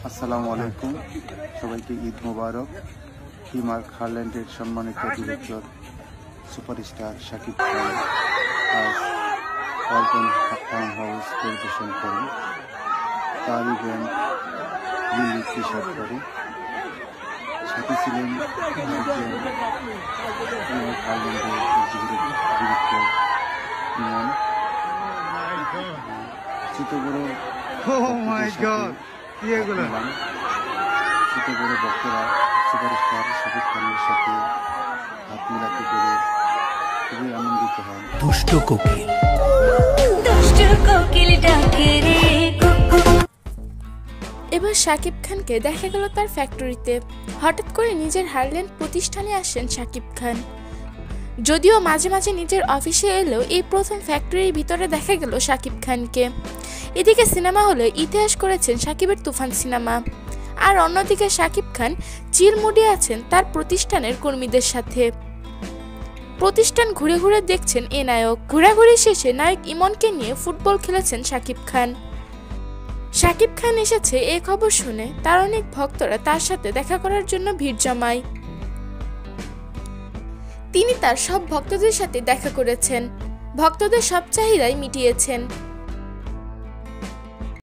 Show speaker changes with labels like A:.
A: আসসালামু আলাইকুম, সবাইকে ঈদ মোবারক। হিমার খারল্যান্ডের সম্মানিত ডিরেক্টর সুপারস্টার শাকিব খান আজ ওয়ালটন টাউন হাউস পরিবেশন করেন। তার ইভেন্ট লিলি টি শার্ট করে সাথে ছিলেন হিমার খারল্যান্ডের ডিরেক্টর ইমন। ছোট বড় ছোট বড় ভক্তরা সুপারস্টার শাকিব খানের সাথে হাত মিলাতে পেরে খুবই আনন্দিত হন।
B: দুষ্ট কোকিল
C: এবার শাকিব খানকে দেখা গেল তার ফ্যাক্টরিতে। হঠাৎ করে নিজের হারল্যান্ড প্রতিষ্ঠানে আসেন শাকিব খান। যদিও মাঝে মাঝে নিজের অফিসে এলেও এই প্রথম ফ্যাক্টরির ভিতরে দেখা গেল শাকিব খানকে। এদিকে সিনেমা হলে ইতিহাস করেছেন শাকিবের তুফান সিনেমা, আর অন্যদিকে শাকিব খান চিল মুডে আছেন তার প্রতিষ্ঠানের কর্মীদের সাথে। প্রতিষ্ঠান ঘুরে ঘুরে দেখছেন এ নায়ক। ঘোরাঘুরি শেষে নায়ক ইমনকে নিয়ে ফুটবল খেলেছেন শাকিব খান। শাকিব খান এসেছে এ খবর শুনে তার অনেক ভক্তরা তার সাথে দেখা করার জন্য ভিড় জমায়। তিনি তার সব ভক্তদের সাথে দেখা করেছেন, ভক্তদের সব চাহিদাই মিটিয়েছেন।